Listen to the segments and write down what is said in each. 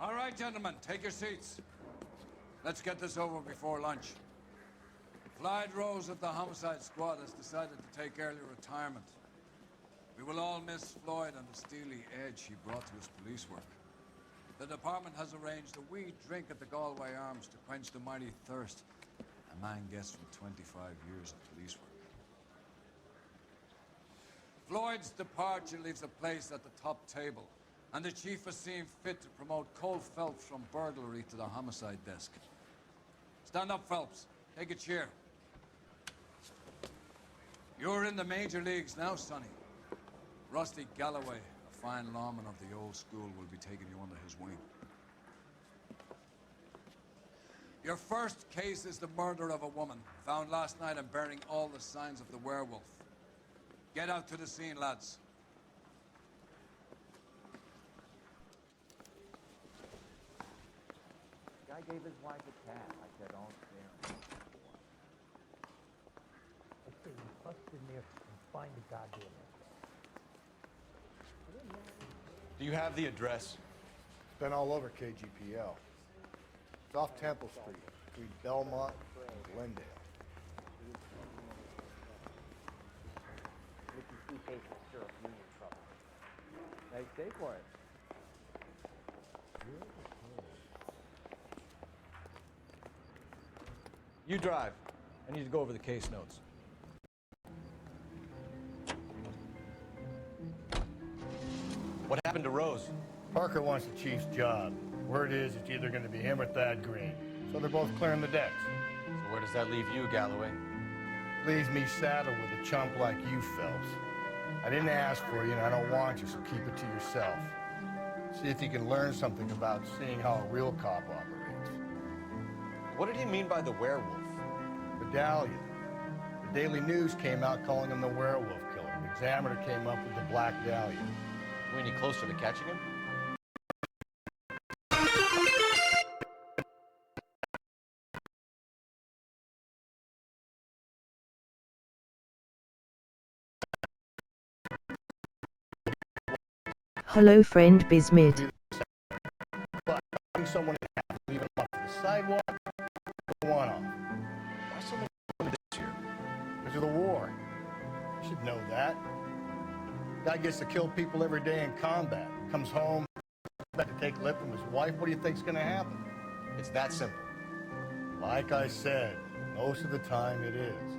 All right, gentlemen, take your seats. Let's get this over before lunch. Clyde Rose of the Homicide Squad has decided to take early retirement. We will all miss Floyd and the steely edge he brought to his police work. The department has arranged a wee drink at the Galway Arms to quench the mighty thirst a man gets from 25 years of police work. Floyd's departure leaves a place at the top table, and the chief has seen fit to promote Cole Phelps from burglary to the homicide desk. Stand up, Phelps. Take a chair. You're in the major leagues now, Sonny. Rusty Galloway, a fine lawman of the old school, will be taking you under his wing. Your first case is the murder of a woman, found last night and bearing all the signs of the werewolf. Get out to the scene, lads. Guy gave his wife a cat. I said, don't scare him. I say we bust in there and find the goddamn it. Do you have the address? It's been all over KGPL. It's off Temple Street, between Belmont and Glendale. Mickey suitcase is sure a union trouble. Nice day for it. You drive. I need to go over the case notes. What happened to Rose? Parker wants the chief's job. Word is it's either going to be him or Thad Green. So they're both clearing the decks. So where does that leave you, Galloway? Leaves me saddled with a chump like you, Phelps. I didn't ask for you, and I don't want you, so keep it to yourself. See if you can learn something about seeing how a real cop operates. What did he mean by the werewolf? Medallion. The Daily News came out calling him the werewolf killer. The Examiner came up with the Black Dahlia. Are we any closer to catching him? Hello, friend Bismid. But someone in half, leave him off the sidewalk, go on off. Why so many this year? Because of the war. You should know that. Guy gets to kill people every day in combat. Comes home, back to take lip from his wife. What do you think's gonna happen? It's that simple. Like I said, most of the time it is.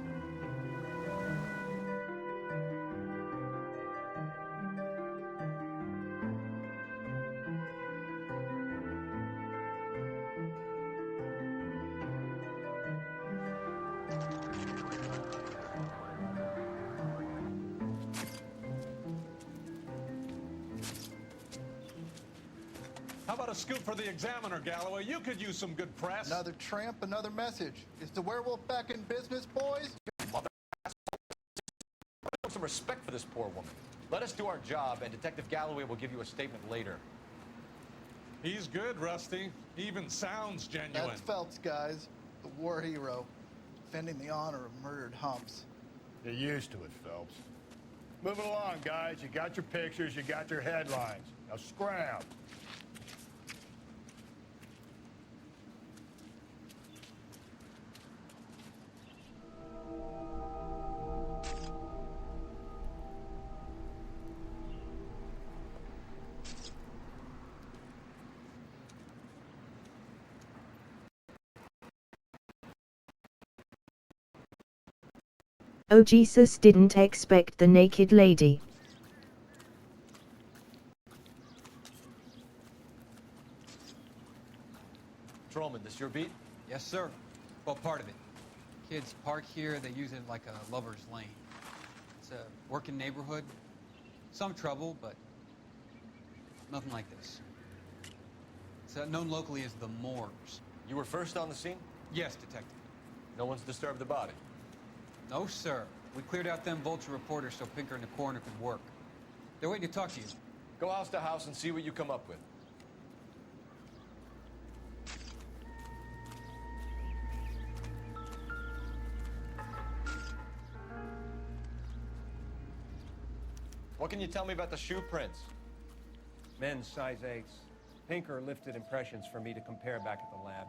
How about a scoop for the Examiner, Galloway? You could use some good press. Another tramp, another message. Is the werewolf back in business, boys? Mother some respect for this poor woman. Let us do our job, and Detective Galloway will give you a statement later. He's good, Rusty. He even sounds genuine. That's Phelps, guys. The war hero. Defending the honor of murdered humps. You're used to it, Phelps. Moving along, guys. You got your pictures, you got your headlines. Now scram. Oh Jesus, didn't expect the naked lady. Patrolman, this your beat? Yes, sir. Well, part of it. Kids park here, they use it like a lover's lane. It's a working neighborhood. Some trouble, but nothing like this. It's known locally as the Moors. You were first on the scene? Yes, detective. No one's disturbed the body? No, sir. We cleared out them vulture reporters so Pinker and the coroner could work. They're waiting to talk to you. Go house to house and see what you come up with. What can you tell me about the shoe prints? Men's size 8s. Pinker lifted impressions for me to compare back at the lab.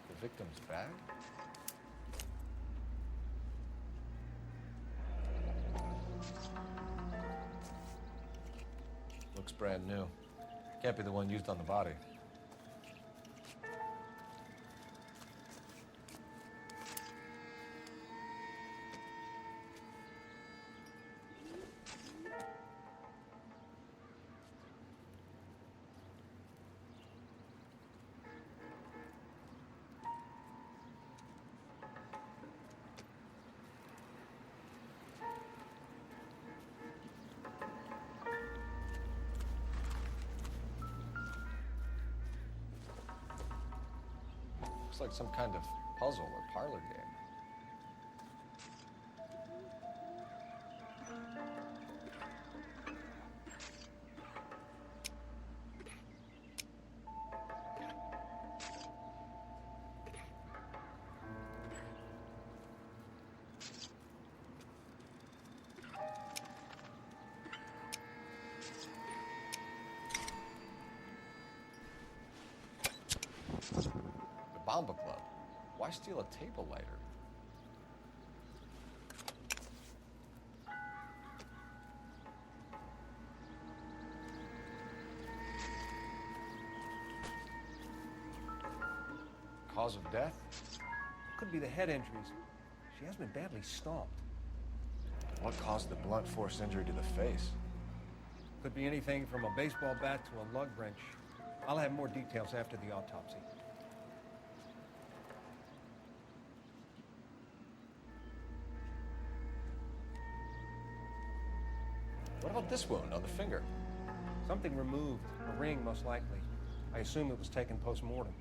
The victim's bag? Looks brand new. Can't be the one used on the body. Looks like some kind of puzzle or parlor game. Bomba Club. Why steal a table lighter? Cause of death? Could be the head injuries. She has been badly stomped. What caused the blunt force injury to the face? Could be anything from a baseball bat to a lug wrench. I'll have more details after the autopsy. What about this wound on the finger? Something removed. A ring, most likely. I assume it was taken post-mortem.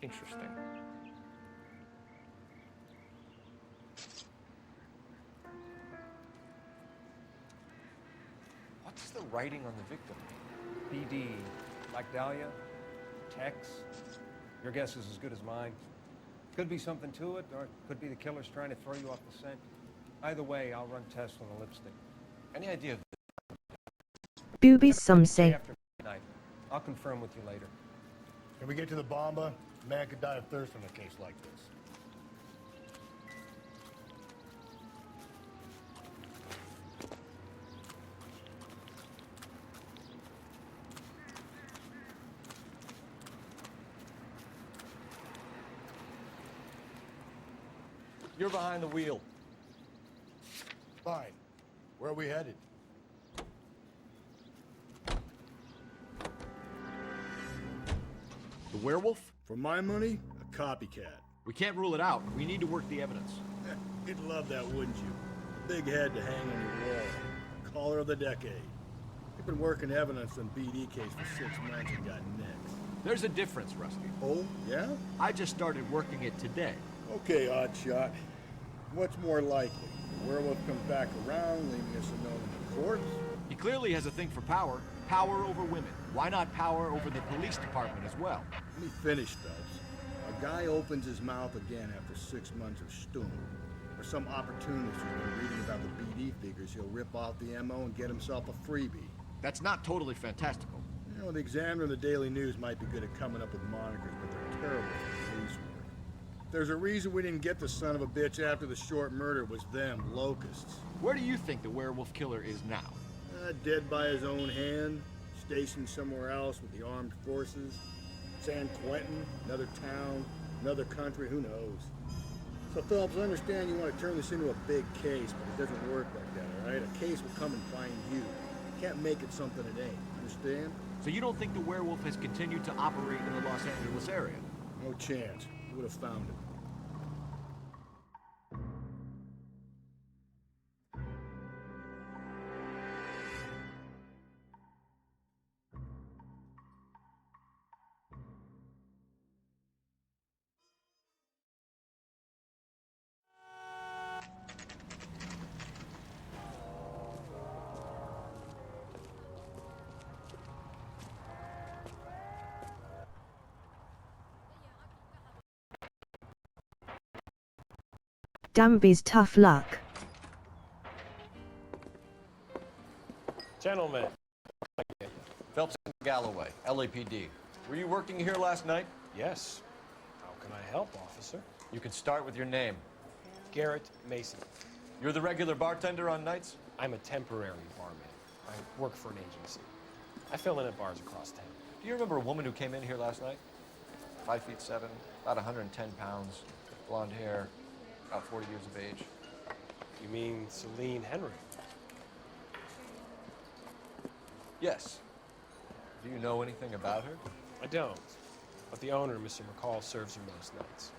Interesting. What's the writing on the victim mean? BD. Like Dahlia? Tex? Your guess is as good as mine. Could be something to it, or it could be the killer's trying to throw you off the scent. Either way, I'll run tests on the lipstick. Any idea of Boobies, some say. After midnight. I'll confirm with you later. Can we get to the bomba? A man could die of thirst in a case like this. You're behind the wheel. Fine. Where are we headed? The werewolf? For my money, a copycat. We can't rule it out. We need to work the evidence. You'd love that, wouldn't you? A big head to hang on your wall. Caller of the decade. You've been working evidence on BD case for 6 months and got next. There's a difference, Rusty. Oh, yeah? I just started working it today. Okay, oddshot. What's more likely? The werewolf comes back around, leaving us a note in the corpse? He clearly has a thing for power. Power over women. Why not power over the police department as well? Let me finish, Phelps. A guy opens his mouth again after 6 months of stewing. Or some opportunist who's been reading about the BD figures, he'll rip off the MO and get himself a freebie. That's not totally fantastical. You know, the Examiner and the Daily News might be good at coming up with monikers, but they're terrible for police work. There's a reason we didn't get the son of a bitch after the short murder was them, locusts. Where do you think the werewolf killer is now? Dead by his own hand, stationed somewhere else with the armed forces. San Quentin, another town, another country, who knows? So, Phelps, I understand you want to turn this into a big case, but it doesn't work like that, all right? A case will come and find you. You can't make it something it ain't, understand? So you don't think the werewolf has continued to operate in the Los Angeles area? No chance. You would have found it. Dumby's tough luck. Gentlemen. Phelps and Galloway, LAPD. Were you working here last night? Yes. How can I help, officer? You can start with your name. Garrett Mason. You're the regular bartender on nights? I'm a temporary barman. I work for an agency. I fill in at bars across town. Do you remember a woman who came in here last night? 5'7", about 110 pounds, blonde hair, about 40 years of age. You mean Celine Henry? Yes. Do you know anything about her? I don't. But the owner, Mr. McCall, serves her most nights.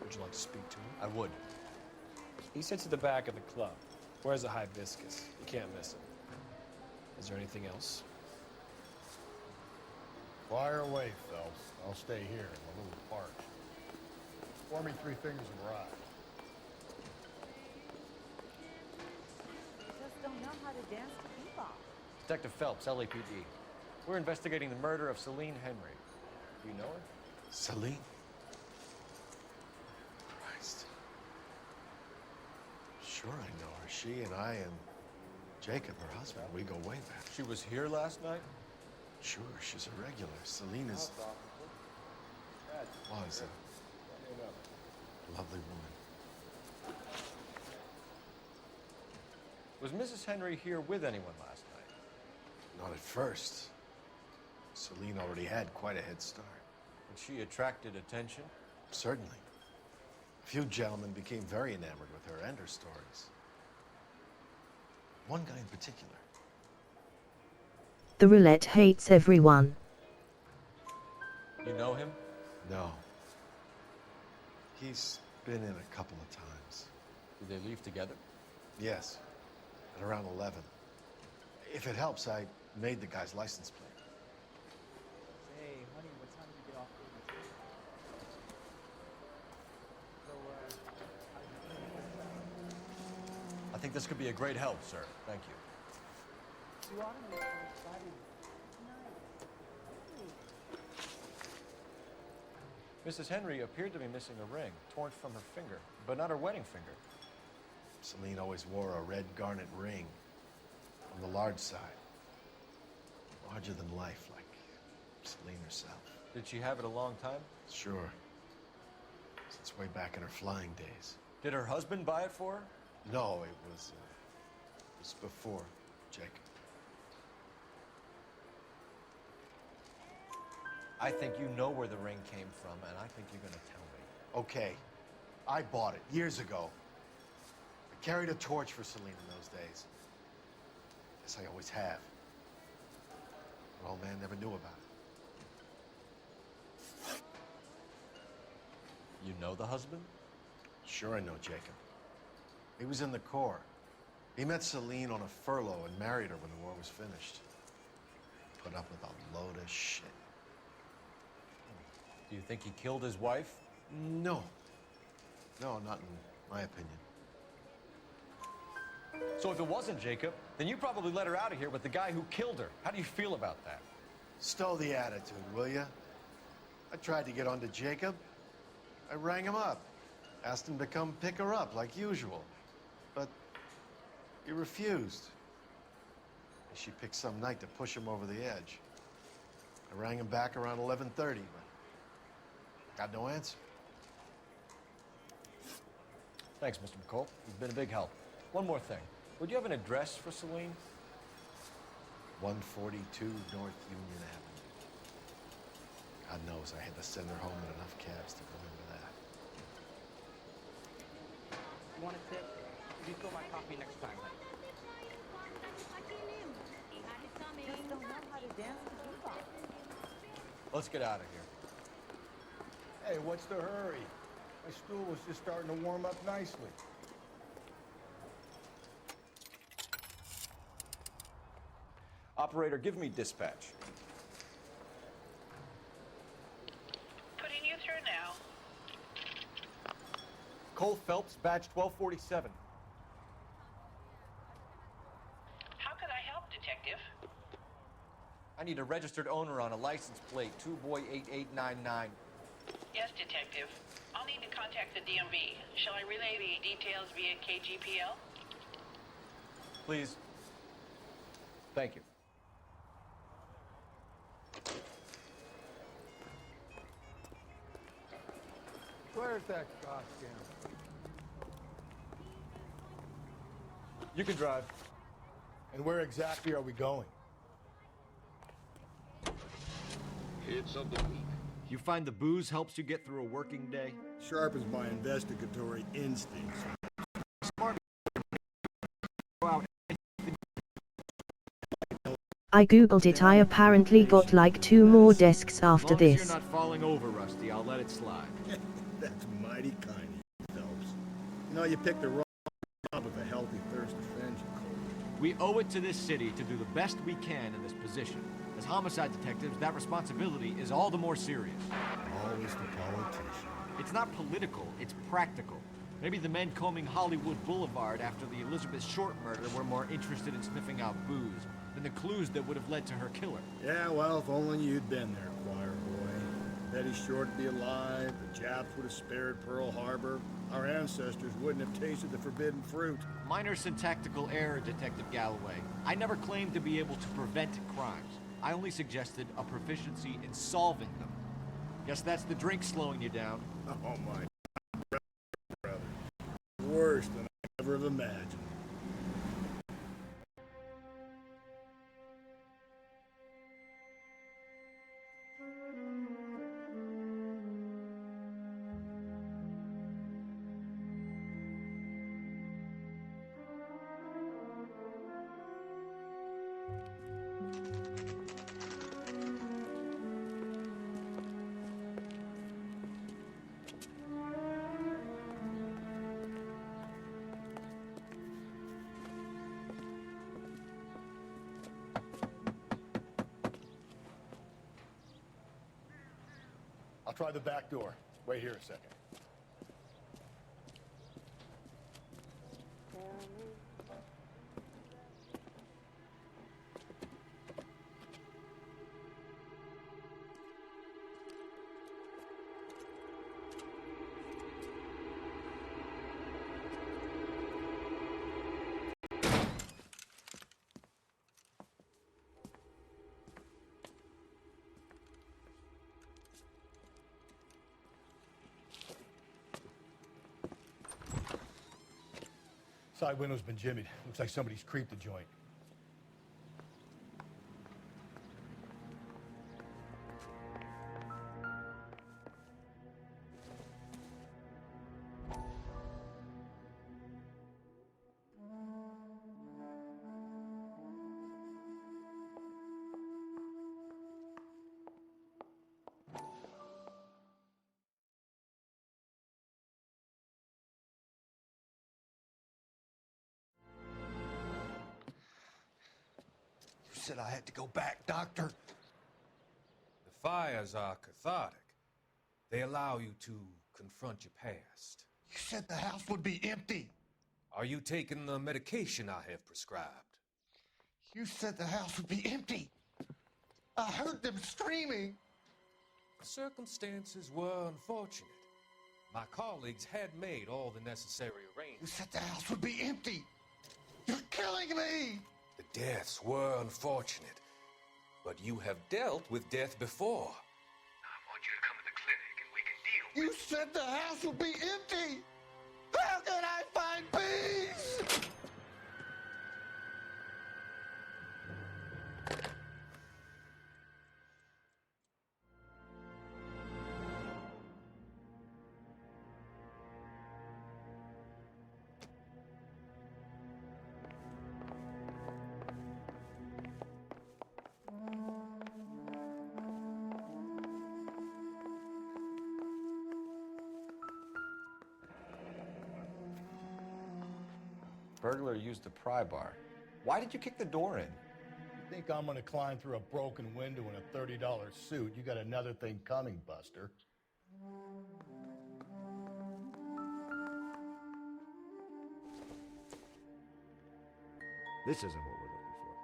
Would you like to speak to him? I would. He sits at the back of the club. Wears a hibiscus. You can't miss him. Is there anything else? Fire away, Phelps. I'll stay here. I'm a little parched. Pour me 3 fingers of rye. Just don't know how to dance to bebop. Detective Phelps, LAPD. We're investigating the murder of Celine Henry. Do you know her? Celine? Christ. Sure I know her. She and I and Jacob, her husband, we go way back. She was here last night? Sure, she's a regular. Celine is... was a lovely woman. Was Mrs. Henry here with anyone last night? Not at first. Celine already had quite a head start. And she attracted attention? Certainly. A few gentlemen became very enamored with her and her stories. One guy in particular. The roulette hates everyone. You know him? No. He's been in a couple of times. Did they leave together? Yes. At around 11. If it helps, I made the guy's license plate. Hey, honey, what time did you get off the I think this could be a great help, sir. Thank you. You ought to make her excited. Mrs. Henry appeared to be missing a ring, torn from her finger, but not her wedding finger. Celine always wore a red garnet ring on the large side. Larger than life, like Celine herself. Did she have it a long time? Sure. Since way back in her flying days. Did her husband buy it for her? No, it was before Jacob. I think you know where the ring came from, and I think you're going to tell me. Okay. I bought it years ago. I carried a torch for Celine in those days. Yes, I always have. But old man never knew about it. You know the husband? Sure I know Jacob. He was in the Corps. He met Celine on a furlough and married her when the war was finished. Put up with a load of shit. Do you think he killed his wife? No. No, not in my opinion. So if it wasn't Jacob, then you probably let her out of here with the guy who killed her. How do you feel about that? Stow the attitude, will ya? I tried to get onto Jacob. I rang him up. Asked him to come pick her up, like usual. But he refused. She picked some night to push him over the edge. I rang him back around 11:30, but got no answer. Thanks, Mr. McCall. You've been a big help. One more thing. Would you have an address for Celine? 142 North Union Avenue. God knows I had to send her home in enough cabs to remember that. You want a tip? Refill my coffee next time. Just don't know how to dance to bebop. Let's get out of here. Hey, what's the hurry? My stool was just starting to warm up nicely. Operator, give me dispatch. Putting you through now. Cole Phelps, badge 1247. How could I help, Detective? I need a registered owner on a license plate, 2boy8899. Yes, Detective. I'll need to contact the DMV. Shall I relay the details via KGPL? Please. Thank you. Where's that costume? You can drive. And where exactly are we going? Hits of the week. You find the booze helps you get through a working day? Sharpens my investigatory instincts. I googled it. I apparently got like 2 more desks after As long as this. you're not falling over, Rusty, I'll let it slide. That's mighty kind of you, Phelps. You know, you picked the wrong job with a healthy thirst to fend you, Cole. We owe it to this city to do the best we can in this position. As homicide detectives, that responsibility is all the more serious. Always the politician. It's not political, it's practical. Maybe the men combing Hollywood Boulevard after the Elizabeth Short murder were more interested in sniffing out booze than the clues that would have led to her killer. Yeah, well, if only you'd been there, choir boy. Betty Short would be alive, the Japs would have spared Pearl Harbor, our ancestors wouldn't have tasted the forbidden fruit. Minor syntactical error, Detective Galloway. I never claimed to be able to prevent crimes. I only suggested a proficiency in solving them. Guess that's the drink slowing you down. Oh my brother. Worse than I ever have imagined. I'll try the back door. Wait here a second. Side window's been jimmied. Looks like somebody's creeped the joint. You said I had to go back, Doctor. The fires are cathartic. They allow you to confront your past. You said the house would be empty. Are you taking the medication I have prescribed? You said the house would be empty. I heard them screaming. The circumstances were unfortunate. My colleagues had made all the necessary You arrangements. said the house would be empty. You're killing me. The deaths were unfortunate, but you have dealt with death before. I want you to come to the clinic and we can deal You said the house would be empty. How can I find peace? Burglar used the pry bar. Why did you kick the door in? You think I'm gonna climb through a broken window in a $30 suit? You got another thing coming, Buster. This isn't what we're looking for.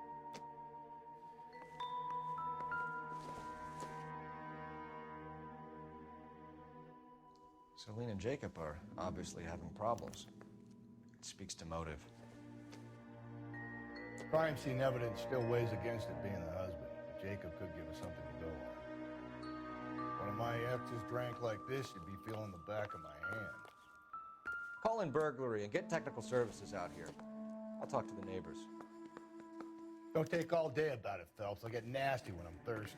Celine and Jacob are obviously having problems. It speaks to motive. Crime scene evidence still weighs against it being the husband, but Jacob could give us something to go on. One of my exes drank like this, you'd be feeling the back of my hand. Call in burglary and get technical services out here. I'll talk to the neighbors. Don't take all day about it, Phelps. I'll get nasty when I'm thirsty.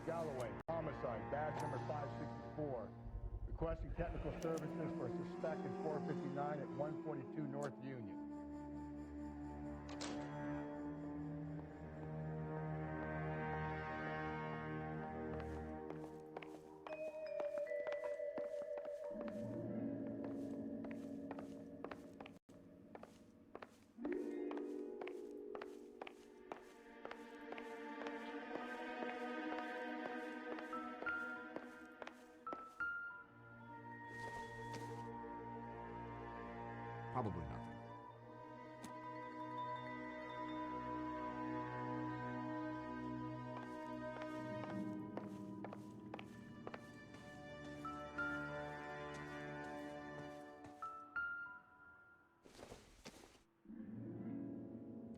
Galloway, homicide, badge number 564. Requesting technical services for a suspect at 459 at 142 North Union. Probably nothing.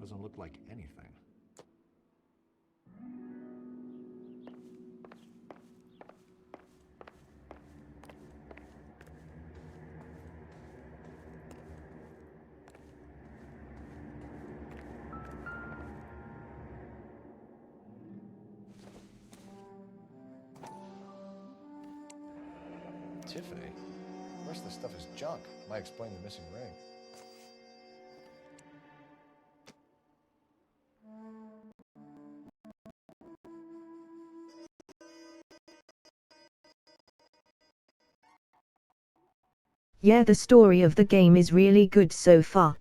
Doesn't look like anything. Tiffany? The rest of the stuff is junk. Might explain the missing ring. Yeah, the story of the game is really good so far.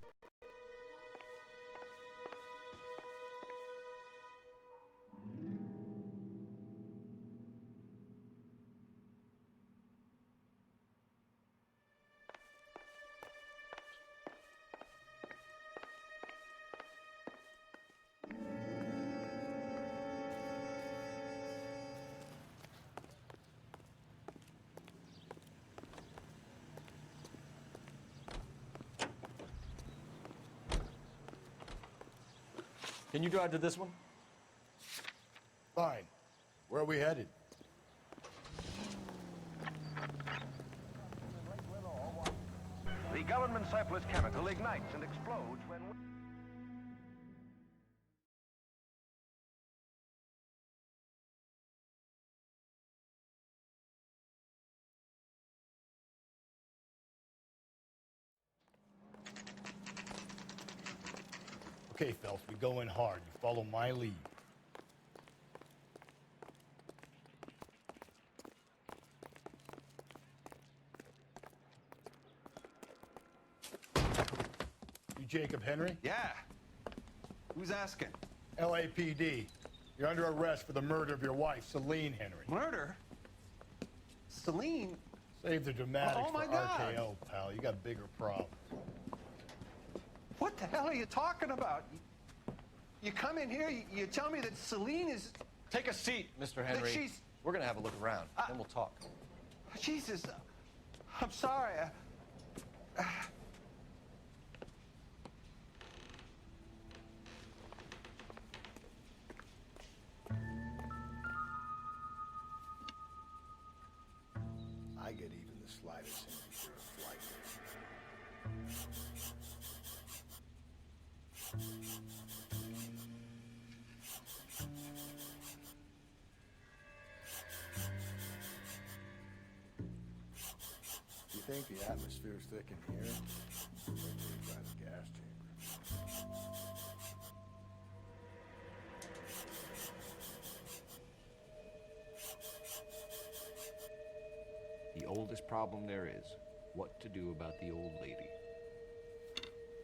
Can you drive to this one? Fine. Where are we headed? The government surplus chemical ignites and explodes when... Okay, Phelps, we go in hard. You follow my lead. You Jacob Henry? Yeah. Who's asking? LAPD. You're under arrest for the murder of your wife, Celine Henry. Murder? Celine? Save the dramatics Oh, my for God. RKO, pal. You got bigger problems. What the hell are you talking about? You come in here, you tell me that Celine is... Take a seat, Mr. Henry. she's- We're gonna have a look around, then we'll talk. Jesus, I'm sorry. I get even the slightest hint for a flight. You think the atmosphere's thick in here? Wait till you try the gas chamber. The oldest problem there is, what to do about the old lady.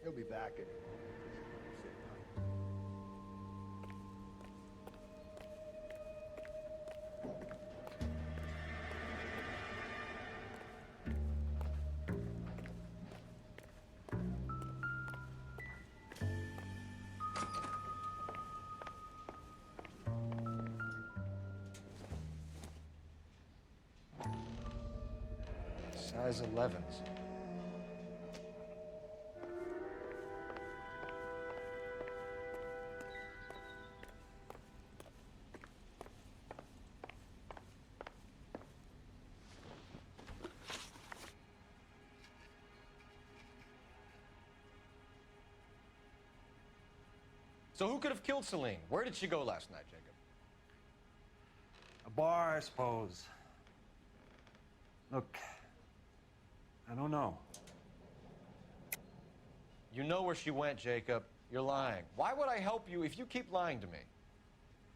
He'll be back in a moment. Sit tight. Size 11s. So who could have killed Celine? Where did she go last night, Jacob? A bar, I suppose. Look, I don't know. You know where she went, Jacob. You're lying. Why would I help you if you keep lying to me?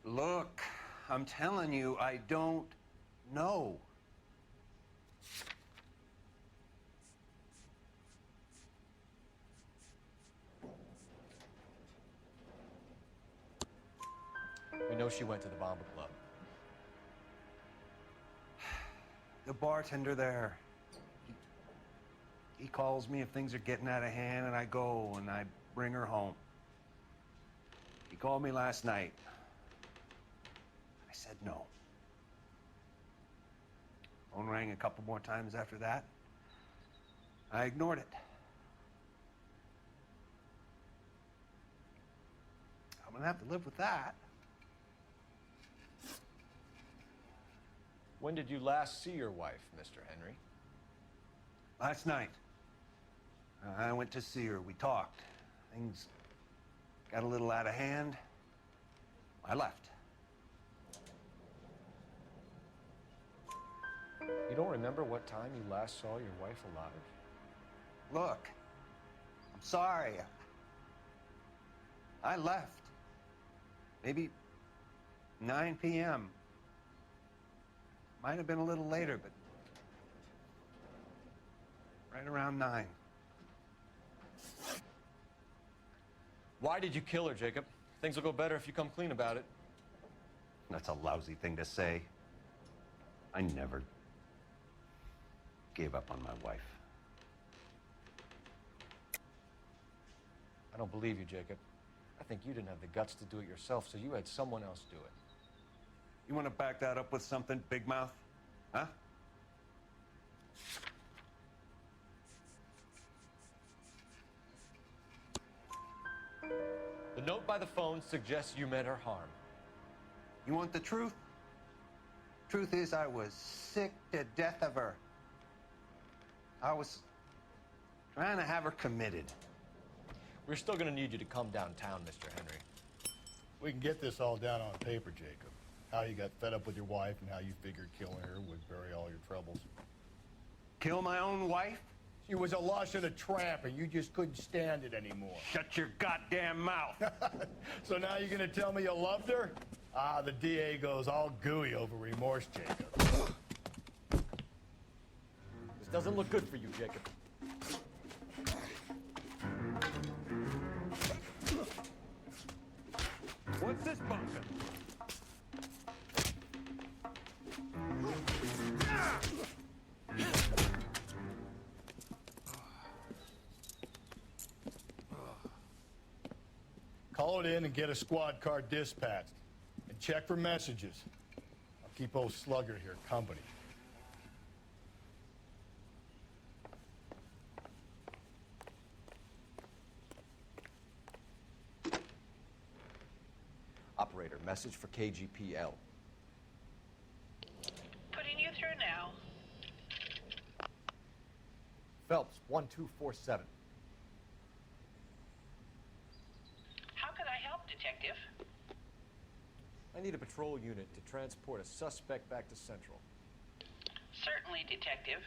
Look, I'm telling you, I don't know. We know she went to the Bomba Club. The bartender there, he calls me if things are getting out of hand, and I go and I bring her home. He called me last night. I said no. Phone rang a couple more times after that. I ignored it. I'm gonna have to live with that. When did you last see your wife, Mr. Henry? Last night. I went to see her. We talked. Things got a little out of hand. I left. You don't remember what time you last saw your wife alive? Look, I'm sorry. I left. Maybe 9 p.m. Might have been a little later, but right around 9. Why did you kill her, Jacob? Things will go better if you come clean about it. That's a lousy thing to say. I never gave up on my wife. I don't believe you, Jacob. I think you didn't have the guts to do it yourself, so you had someone else do it. You want to back that up with something, Big Mouth? Huh? The note by the phone suggests you meant her harm. You want the truth? Truth is, I was sick to death of her. I was trying to have her committed. We're still going to need you to come downtown, Mr. Henry. We can get this all down on paper, Jacob. How you got fed up with your wife and how you figured killing her would bury all your troubles. Kill my own wife? She was a lush and a tramp, and you just couldn't stand it anymore. Shut your goddamn mouth. So now you're gonna tell me you loved her? Ah, the DA goes all gooey over remorse, Jacob. This doesn't look good for you, Jacob. What's this bunker? Call it in and get a squad car dispatched. And check for messages. I'll keep old Slugger here company. Operator, message for KGPL. Putting you through now. Phelps, 1247. How could I help, Detective? I need a patrol unit to transport a suspect back to Central. Certainly, Detective.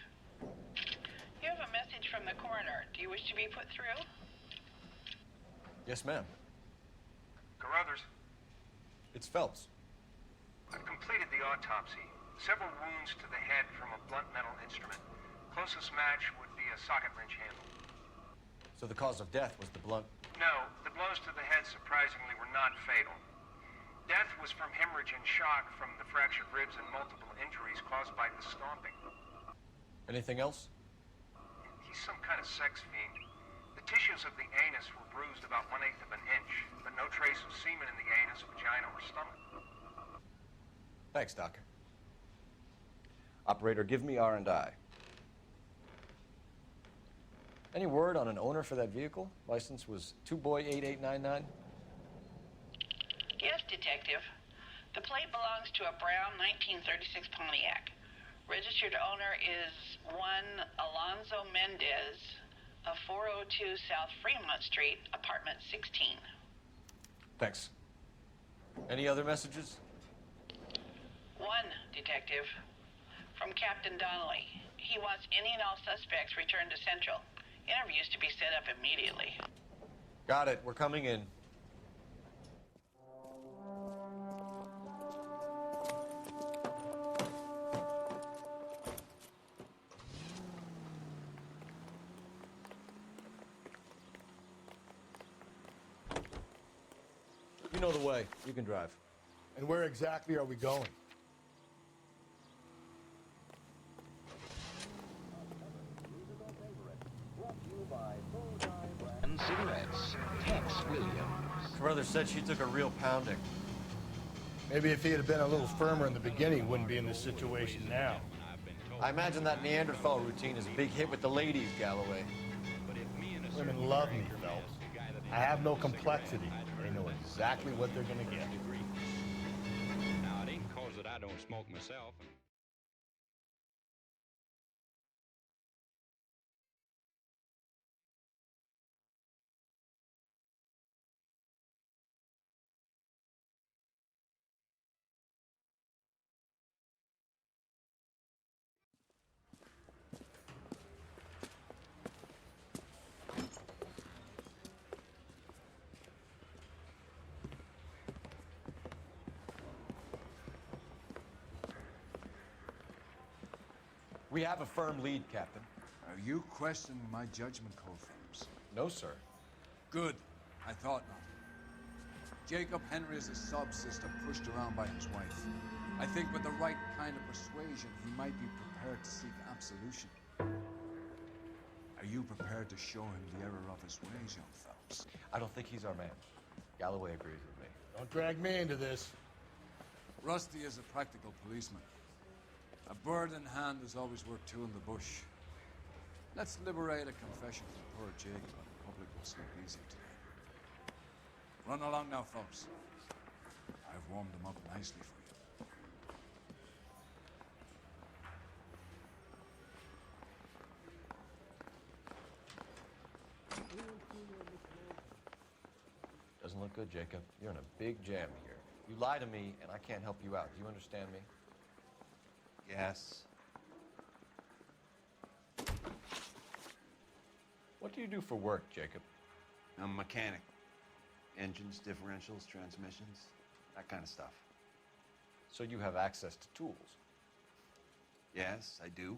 You have a message from the coroner. Do you wish to be put through? Yes, ma'am. Carruthers, It's Phelps. I've completed the autopsy. Several wounds to the head from a blunt metal instrument. Closest match would be a socket wrench handle. So the cause of death was the blunt. No, the blows to the head surprisingly were not fatal. Death was from hemorrhage and shock from the fractured ribs and multiple injuries caused by the stomping. Anything else? He's some kind of sex fiend. The tissues of the anus were bruised about 1/8 of an inch, but no trace of semen in the anus, vagina, or stomach. Thanks, Doc. Operator, give me R&I. Any word on an owner for that vehicle? License was 2boy8899. Yes, Detective. The plate belongs to a brown 1936 Pontiac. Registered owner is one Alonzo Mendez of 402 South Fremont Street, apartment 16. Thanks. Any other messages? One, Detective. From Captain Donnelly. He wants any and all suspects returned to Central. Interviews to be set up immediately. Got it. We're coming in. You know the way. You can drive. And where exactly are we going? And cigarettes. Tex Williams. Carruthers said she took a real pounding. Maybe if he had been a little firmer in the beginning, he wouldn't be in this situation now. I imagine that Neanderthal routine is a big hit with the ladies, Galloway. Women love me, Phelps. I have no complexity. They know exactly what they're gonna get. Now, it ain't cause that I don't smoke myself. We have a firm lead, Captain. Are you questioning my judgment call, Phelps? No, sir. Good. I thought not. Jacob Henry is a sub-sister pushed around by his wife. I think with the right kind of persuasion, he might be prepared to seek absolution. Are you prepared to show him the error of his ways, young Phelps? I don't think he's our man. Galloway agrees with me. Don't drag me into this. Rusty is a practical policeman. A bird in hand is always worth two in the bush. Let's liberate a confession from poor Jacob, and the public will sleep easy today. Run along now, folks. I've warmed them up nicely for you. Doesn't look good, Jacob. You're in a big jam here. You lie to me, and I can't help you out. Do you understand me? Yes. What do you do for work, Jacob? I'm a mechanic. Engines, differentials, transmissions, that kind of stuff. So you have access to tools? Yes, I do.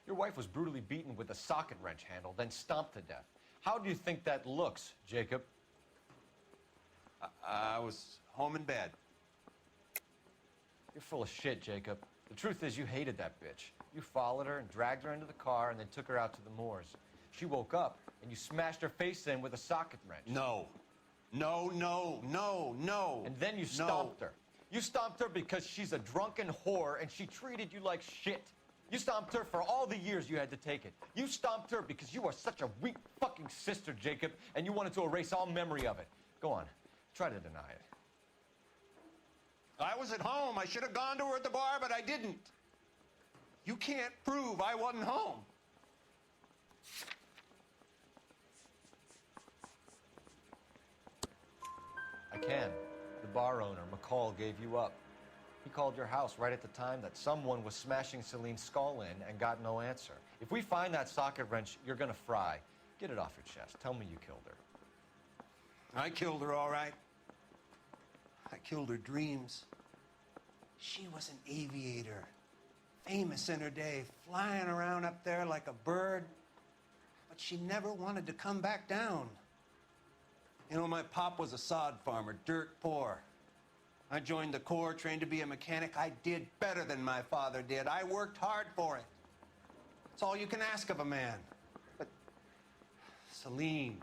Your wife was brutally beaten with a socket wrench handle, then stomped to death. How do you think that looks, Jacob? I was home in bed. You're full of shit, Jacob. The truth is you hated that bitch. You followed her and dragged her into the car and then took her out to the moors. She woke up and you smashed her face in with a socket wrench. No. No, no, no, no. And then you stomped her. You stomped her because she's a drunken whore and she treated you like shit. You stomped her for all the years you had to take it. You stomped her because you are such a weak fucking sister, Jacob, and you wanted to erase all memory of it. Go on. Try to deny it. I was at home. I should have gone to her at the bar, but I didn't. You can't prove I wasn't home. I can. The bar owner, McCall, gave you up. He called your house right at the time that someone was smashing Celine's skull in and got no answer. If we find that socket wrench, you're gonna fry. Get it off your chest. Tell me you killed her. I killed her, all right. I killed her dreams. She was an aviator, famous in her day, flying around up there like a bird, but she never wanted to come back down. You know, my pop was a sod farmer, dirt poor. I joined the Corps, trained to be a mechanic. I did better than my father did. I worked hard for it. It's all you can ask of a man. But Celine,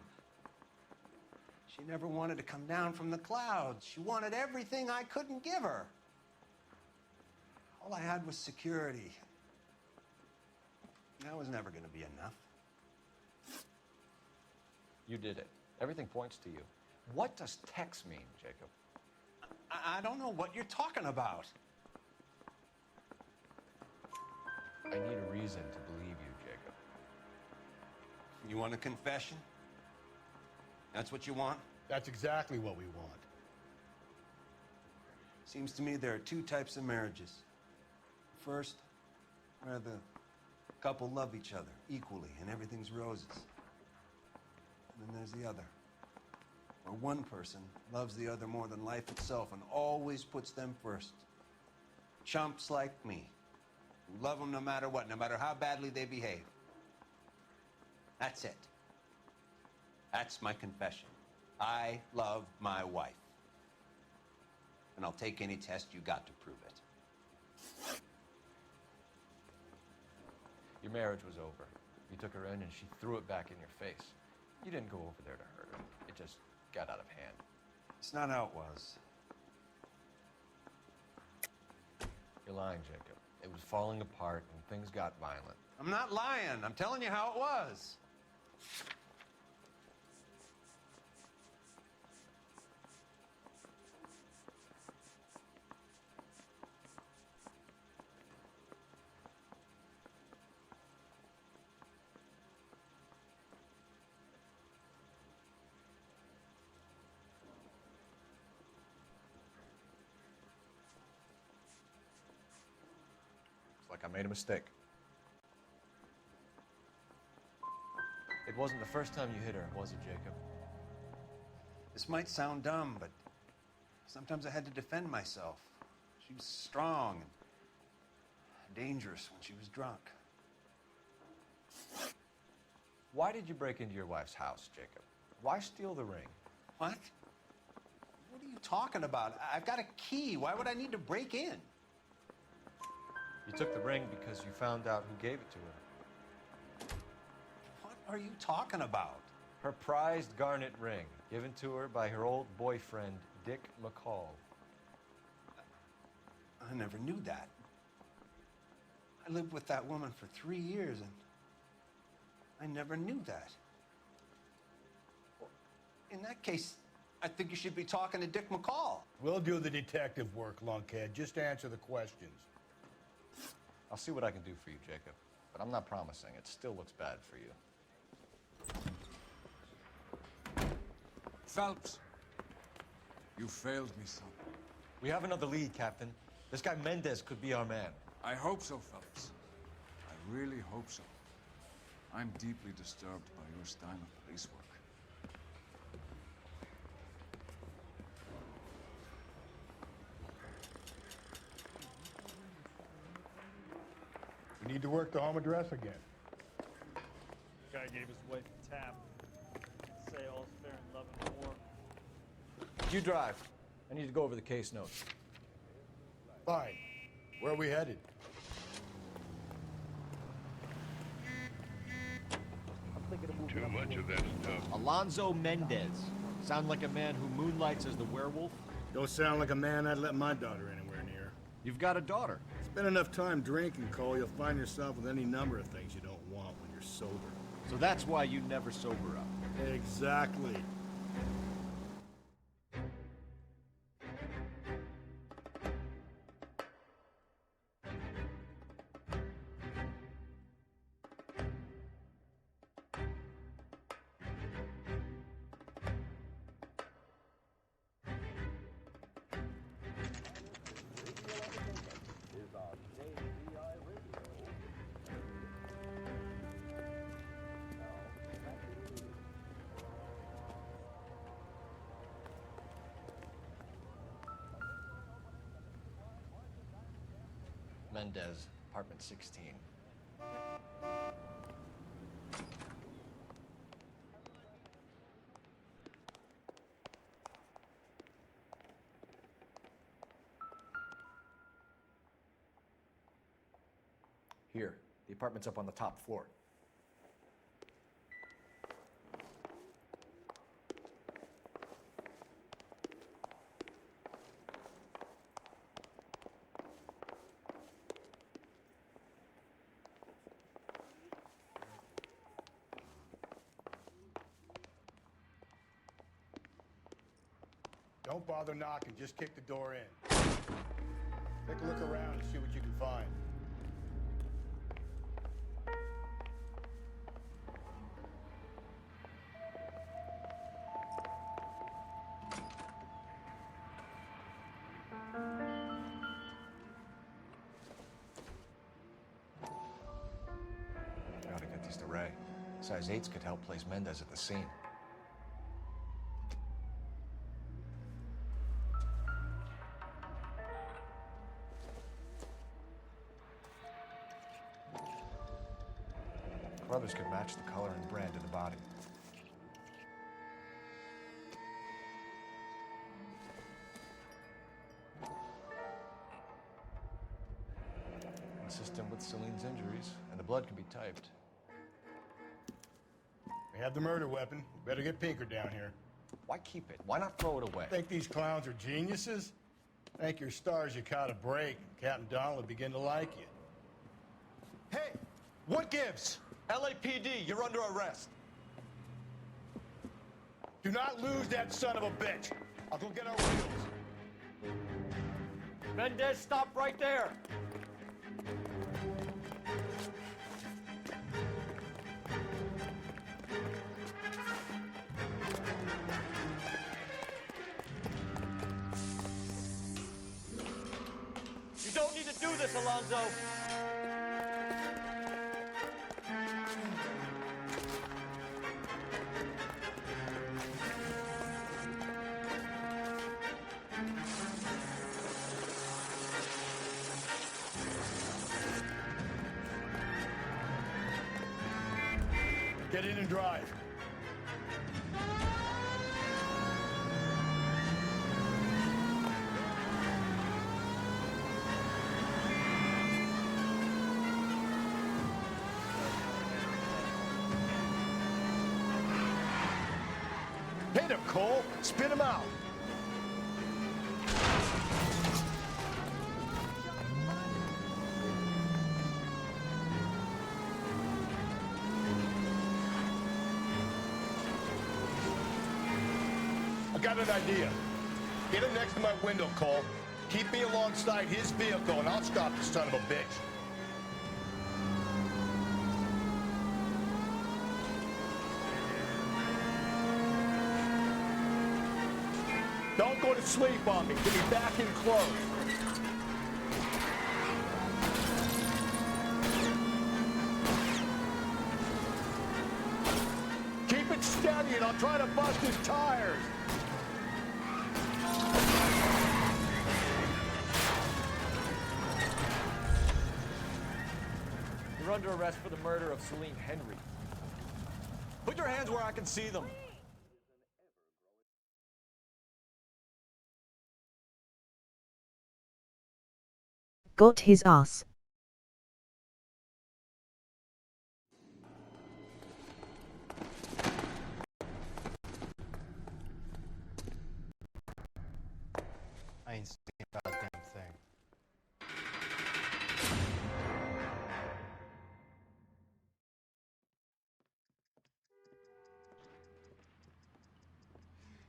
she never wanted to come down from the clouds. She wanted everything I couldn't give her. All I had was security. That was never going to be enough. You did it. Everything points to you. What does Tex mean, Jacob? I don't know what you're talking about. I need a reason to believe you, Jacob. You want a confession? That's what you want? That's exactly what we want. Seems to me there are two types of marriages. First, where the couple love each other equally and everything's roses. And then there's the other, where one person loves the other more than life itself and always puts them first. Chumps like me, who love them no matter what, no matter how badly they behave. That's it. That's my confession. I love my wife. And I'll take any test you got to prove it. Your marriage was over. You took her in and she threw it back in your face. You didn't go over there to hurt her. It just got out of hand. It's not how it was. You're lying, Jacob. It was falling apart and things got violent. I'm not lying. I'm telling you how it was. Like I made a mistake. It wasn't the first time you hit her, was it, Jacob? This might sound dumb, but sometimes I had to defend myself. She was strong and dangerous when she was drunk. Why did you break into your wife's house, Jacob? Why steal the ring? What? What are you talking about? I've got a key. Why would I need to break in? You took the ring because you found out who gave it to her. What are you talking about? Her prized garnet ring, given to her by her old boyfriend, Dick McCall. I never knew that. I lived with that woman for 3 years, and I never knew that. In that case, I think you should be talking to Dick McCall. We'll do the detective work, lunkhead. Just answer the questions. I'll see what I can do for you, Jacob. But I'm not promising. It still looks bad for you. Phelps, you failed me, son. We have another lead, Captain. This guy Mendez could be our man. I hope so, Phelps. I really hope so. I'm deeply disturbed by your style of police work. We need to work the home address again. Guy gave his wife a tap. Say all's fair in love and war. You drive. I need to go over the case notes. Fine. Where are we headed? Too much of that stuff. Alonzo Mendez. Sound like a man who moonlights as the werewolf? Don't sound like a man I'd let my daughter anywhere near. You've got a daughter. Spend enough time drinking, Cole, you'll find yourself with any number of things you don't want when you're sober. So that's why you never sober up. Exactly. Mendez, apartment 16. Here, the apartment's up on the top floor. Don't bother knocking, just kick the door in. Take a look around and see what you can find. We ought to get these to Ray. Size 8s could help place Mendez at the scene. Brothers could match the color and brand of the body. Consistent with Celine's injuries, and the blood can be typed. We have the murder weapon. Better get Pinker down here. Why keep it? Why not throw it away? Think these clowns are geniuses? Thank your stars you caught a break. Captain Donald will begin to like you. Hey, what gives? LAPD, you're under arrest. Do not lose that son of a bitch. I'll go get our wheels. Mendez, stop right there. You don't need to do this, Alonzo. Get in and drive. Hit him, Cole. Spit him out. I got an idea. Get him next to my window, Cole. Keep me alongside his vehicle, and I'll stop the son of a bitch. Don't go to sleep on me. Get me back in close. Keep it steady, and I'll try to bust his tires. You're under arrest for the murder of Celine Henry. Put your hands where I can see them. Got his ass. I ain't seen a goddamn thing.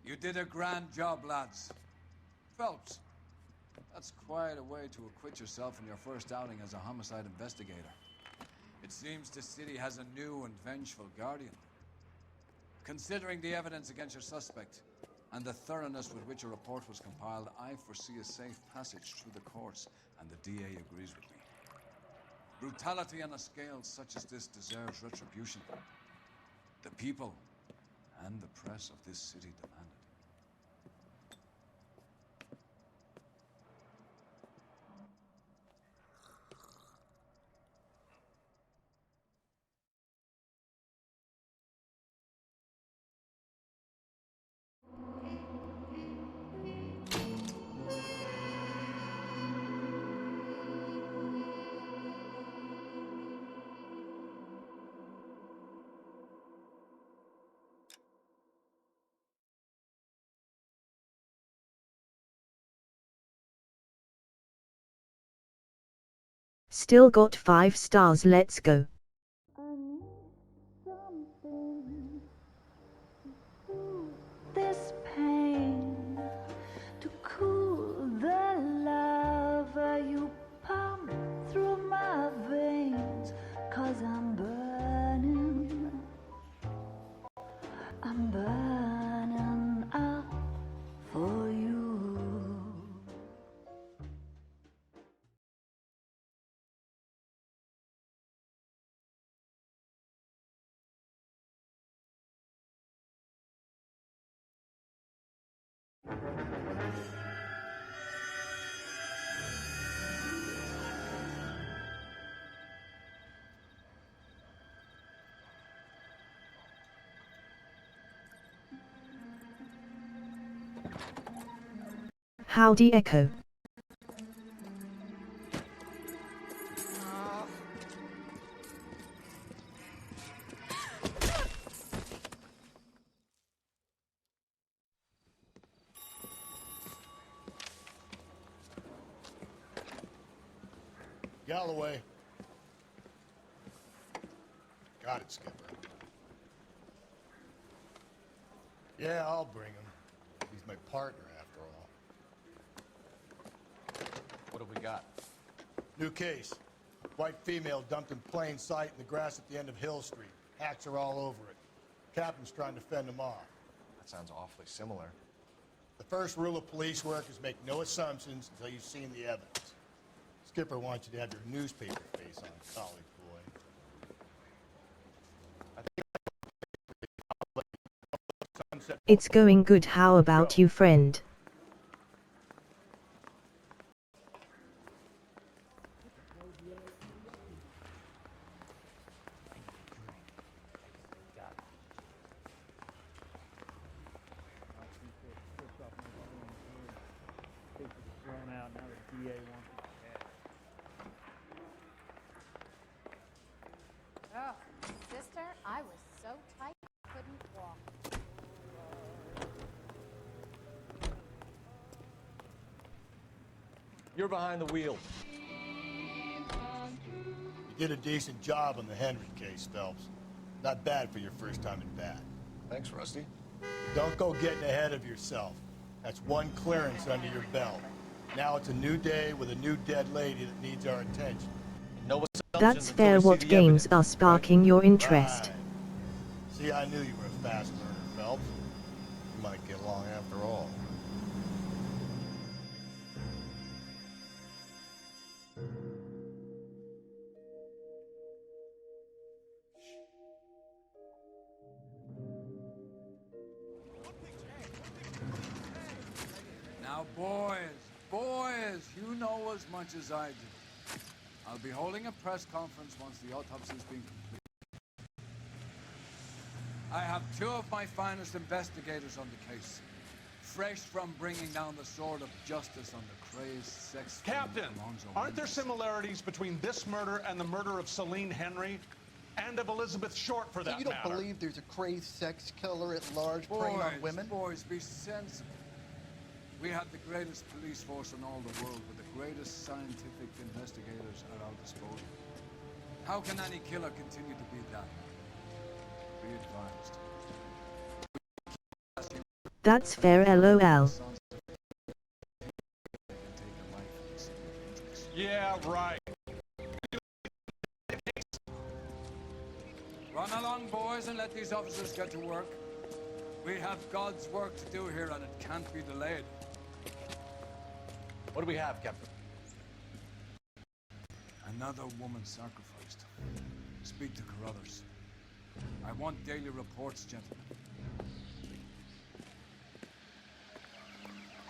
You did a grand job, lads. Phelps, that's quite a way to acquit yourself in your first outing as a homicide investigator. It seems the city has a new and vengeful guardian. Considering the evidence against your suspect and the thoroughness with which a report was compiled, I foresee a safe passage through the courts, and the DA agrees with me. Brutality on a scale such as this deserves retribution. The people and the press of this city demand it. Still got 5 stars, let's go. This pain I'm burning up for you. Howdy, Echo. Galloway. Got it, Skipper. Yeah, I'll bring him. He's my partner, after all. What have we got? New case. White female dumped in plain sight in the grass at the end of Hill Street. Hacks are all over it. Captain's trying to fend them off. That sounds awfully similar. The first rule of police work is make no assumptions until you've seen the evidence. Skipper wants you to have your newspaper face on, college boy. It's going good. How about you, friend? Oh, sister, I was so tight I couldn't walk. You're behind the wheel. You did a decent job on the Henry case, Phelps. Not bad for your first time at bat. Thanks, Rusty. Don't go getting ahead of yourself. That's one clearance under your belt. Now it's a new day with a new dead lady that needs our attention. No That's fair. What games are sparking your interest? Right. See, I knew you were a fast learner, Phelps. We might get along after all. Now, boys, you know as much as I do. I'll be holding a press conference once the autopsy's been complete. I have two of my finest investigators on the case, fresh from bringing down the sword of justice on the crazed sex... Captain, Alonzo aren't there Mendes. similarities between this murder and the murder of Celine Henry? And of Elizabeth Short, for So that you don't matter? believe there's a crazy sex killer at large preying on women? Boys, be sensible. We have the greatest police force in all the world with the greatest scientific investigators at our disposal. How can any killer continue to be that? Be advised. That's fair. LOL. Yeah, right. Run along, boys, and let these officers get to work. We have God's work to do here, and it can't be delayed. What do we have, Captain? Another woman sacrificed. Speak to Carruthers. I want daily reports, gentlemen.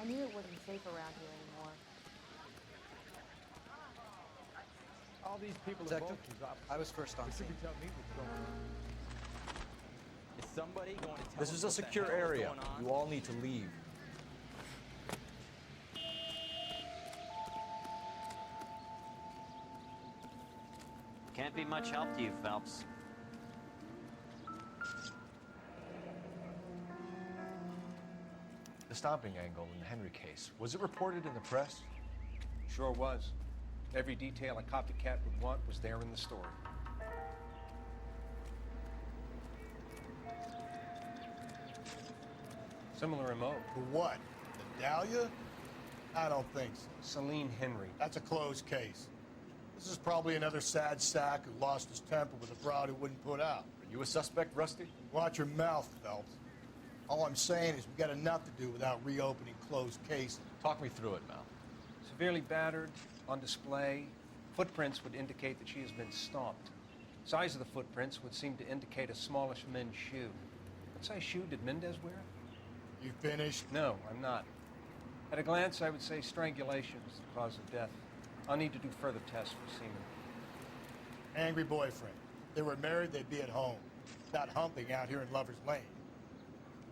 I knew it wasn't safe around here anymore. All these people in Detective, both offices. I was first on scene. Tell me what's going on. Is somebody going to tell This us is a what the secure hell is area. going on? You all need to leave. Can't be much help to you, Phelps. The stomping angle in the Henry case, was it reported in the press? Sure was. Every detail a copycat would want was there in the story. Similar MO. For what? The Dahlia? I don't think so. Celine Henry. That's a closed case. The This is probably another sad sack who lost his temper with a broad who wouldn't put out. Are you a suspect, Rusty? Watch your mouth, Phelps. All I'm saying is we got enough to do without reopening closed cases. Talk me through it, Mal. Severely battered, on display. Footprints would indicate that she has been stomped. Size of the footprints would seem to indicate a smallish men's shoe. What size shoe did Mendez wear? You finished? No, I'm not. At a glance, I would say strangulation is the cause of death. I'll need to do further tests for semen. Angry boyfriend. If they were married, they'd be at home. Not humping out here in Lover's Lane.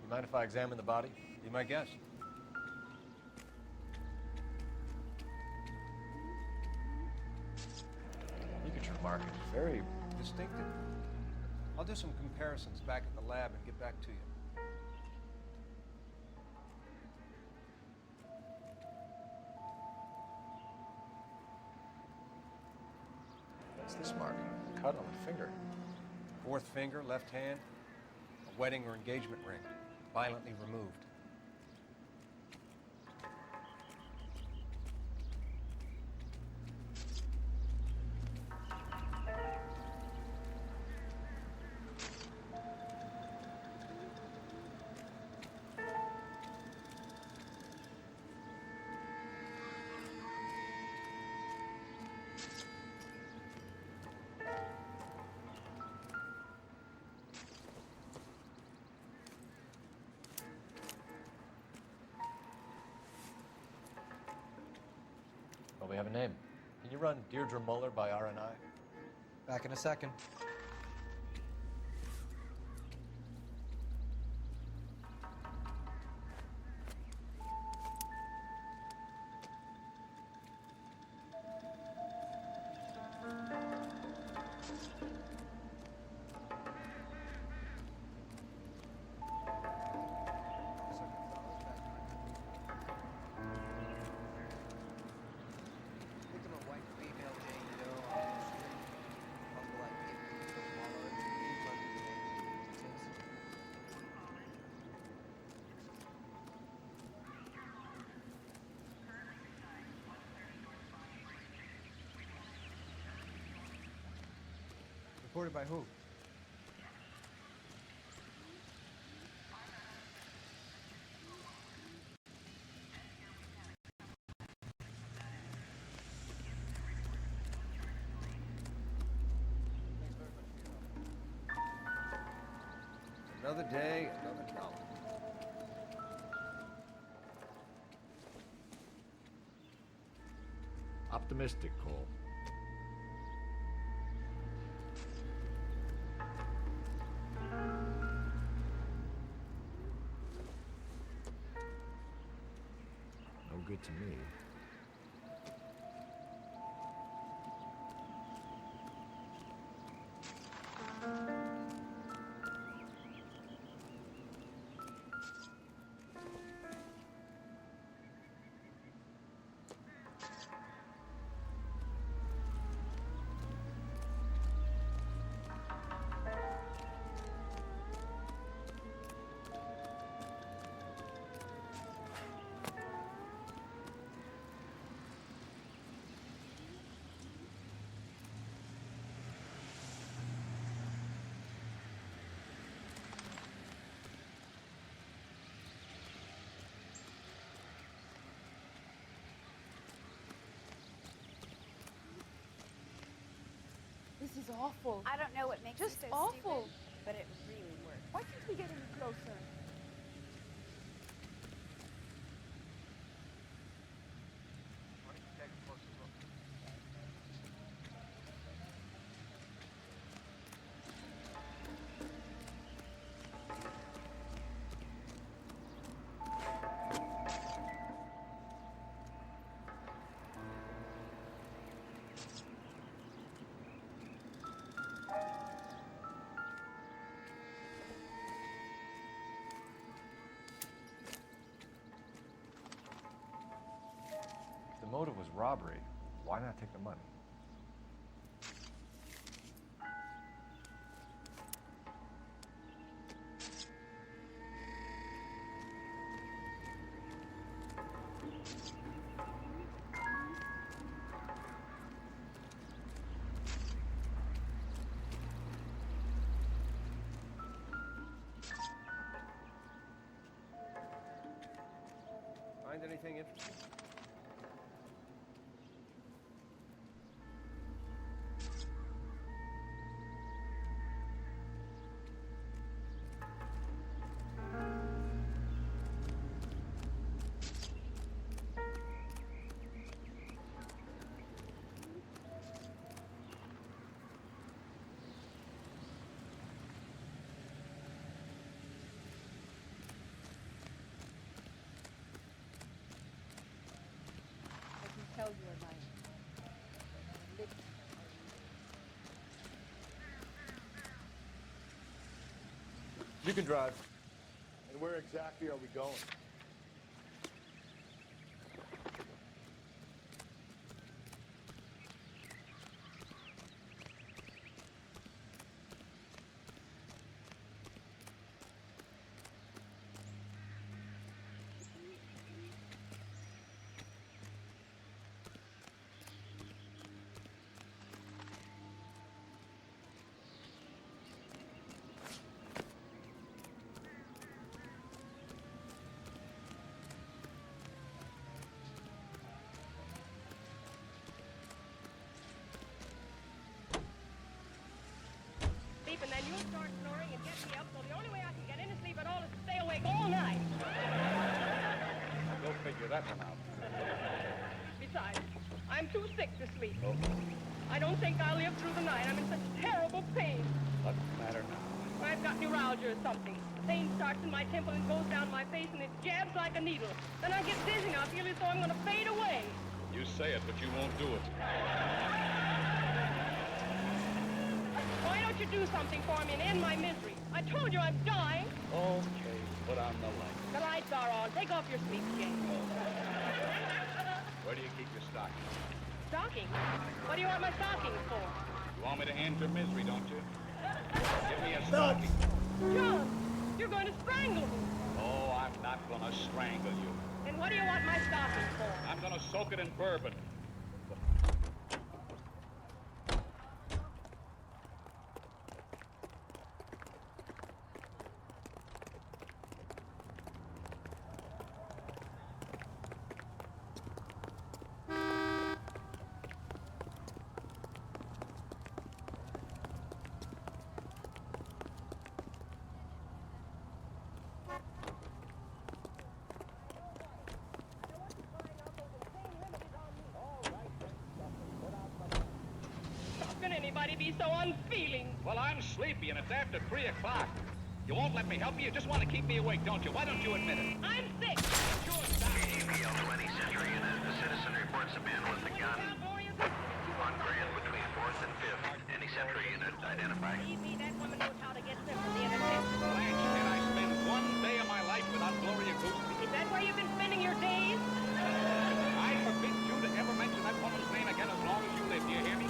You mind if I examine the body? Be my guest. Ligature markings. Very distinctive. I'll do some comparisons back at the lab and get back to you. What's this mark? Cut on the finger. Fourth finger, left hand. A wedding or engagement ring. Violently removed. Well, we have a name. Can you run Deirdre Muller by RNI? Back in a second. Reported by who? Another day, another dollar. Optimistic, Cole. No good to me. This is awful. I don't know what makes Just it so awful. stupid, but it really works. Why can't we get any closer? If the motive was robbery, why not take the money? anything interesting? I can tell you are lying. Lips. You can drive. And where exactly are we going? sleep, and then you'll start snoring and get me up, so the only way I can get any sleep at all is to stay awake all night. Go figure that one out. Besides, I'm too sick to sleep. I don't think I'll live through the night. I'm in such terrible pain. What's the matter now? I've got neuralgia or something. The pain starts in my temple and goes down my face, and it jabs like a needle. Then I get dizzy, and I feel as though I'm going to fade away. You say it, but you won't do it. Why don't you do something for me and end my misery? I told you I'm dying. Okay, put on the light. The lights are on. Take off your sleep, Jane. Where do you keep your stockings? Stockings? What do you want my stockings for? You want me to end your misery, don't you? Give me a stocking. John, you're going to strangle me. Oh, I'm not gonna strangle you. Then what do you want my stockings for? I'm gonna soak it in bourbon. Anybody be so unfeeling? Well, I'm sleepy, and it's after 3 o'clock. You won't let me help you? You just want to keep me awake, don't you? Why don't you admit it? I'm sick. KGPL 20 Century Unit. The citizen reports a man with a gun on Grand between 4th and 5th. Any Century Unit identified. Believe me, that woman knows how to get them from the internet. Blanche, can I spend one day of my life without Gloria Goose? Is that where you've been spending your days? I forbid you to ever mention that woman's name again as long as you live. Do you hear me?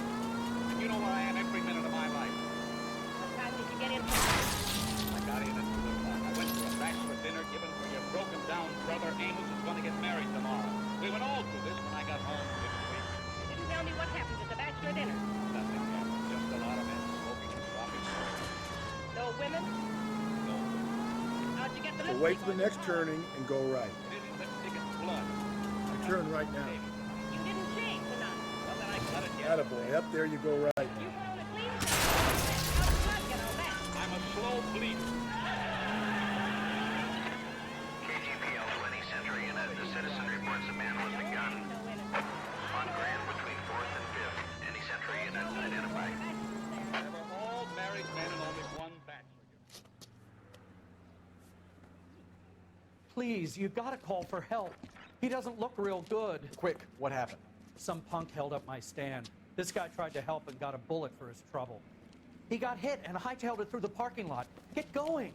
You know where I am every minute of my life. What time did you get in? I got in at 2 o'clock. I went to a bachelor dinner given for your broken-down brother Amos who's going to get married tomorrow. We went all through this when I got home this week. You didn't tell me what happened at the bachelor dinner. Nothing happened. Just a lot of men smoking and dropping. No women? No. How'd you get the So lipstick? wait for the next turning and go right. It isn't lipstick, it's blood. You turn right now. You didn't shave tonight. Well, then I got it yet. Attaboy. Up there you go right. You put on a clean shirt. How'd the blood get on that? I'm a slow bleeder. KGPL 20 Century Unit. The citizen reports a man with a gun on Grand between 4th and 5th. Any Century Unit identified. There were all married men and only one bachelor. Please, you gotta call for help. He doesn't look real good. Quick, what happened? Some punk held up my stand. This guy tried to help and got a bullet for his trouble. He got hit and hightailed it through the parking lot. Get going.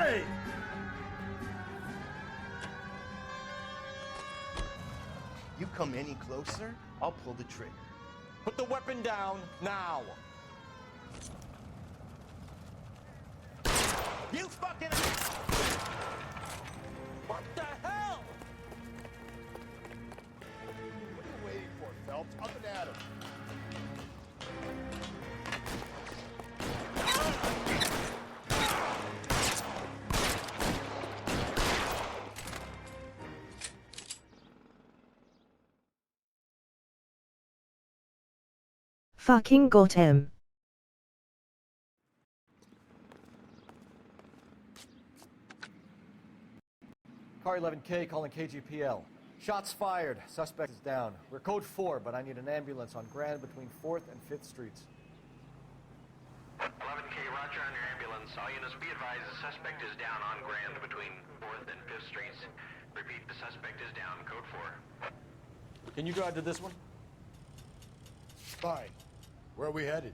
Hey! You come any closer, I'll pull the trigger. Put the weapon down now. You fucking... What the hell? What are you waiting for, Phelps? Up and at him. Fucking got him. Car 11K calling KGPL. Shots fired. Suspect is down. We're code 4, but I need an ambulance on Grand between 4th and 5th Streets. 11K, roger on your ambulance. All units be advised the suspect is down on Grand between 4th and 5th Streets. Repeat, the suspect is down. Code 4. Can you drive to this one? Fine. Where are we headed?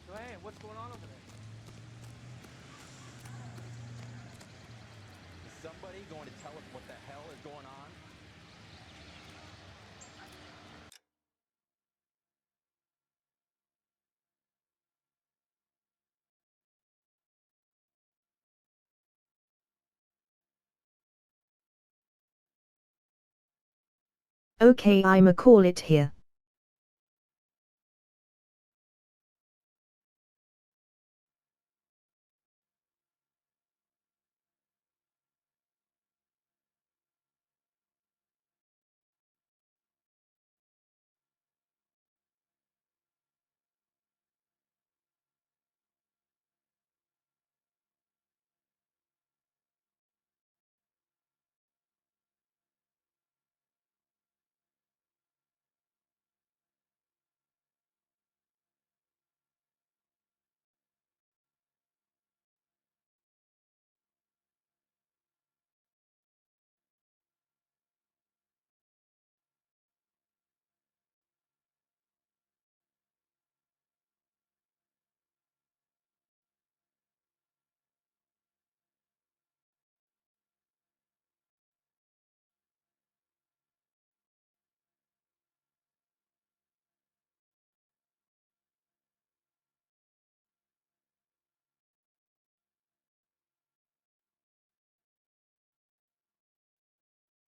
So, hey, what's going on over there? Is somebody going to tell us what the hell is going on? Okay, I'ma call it here.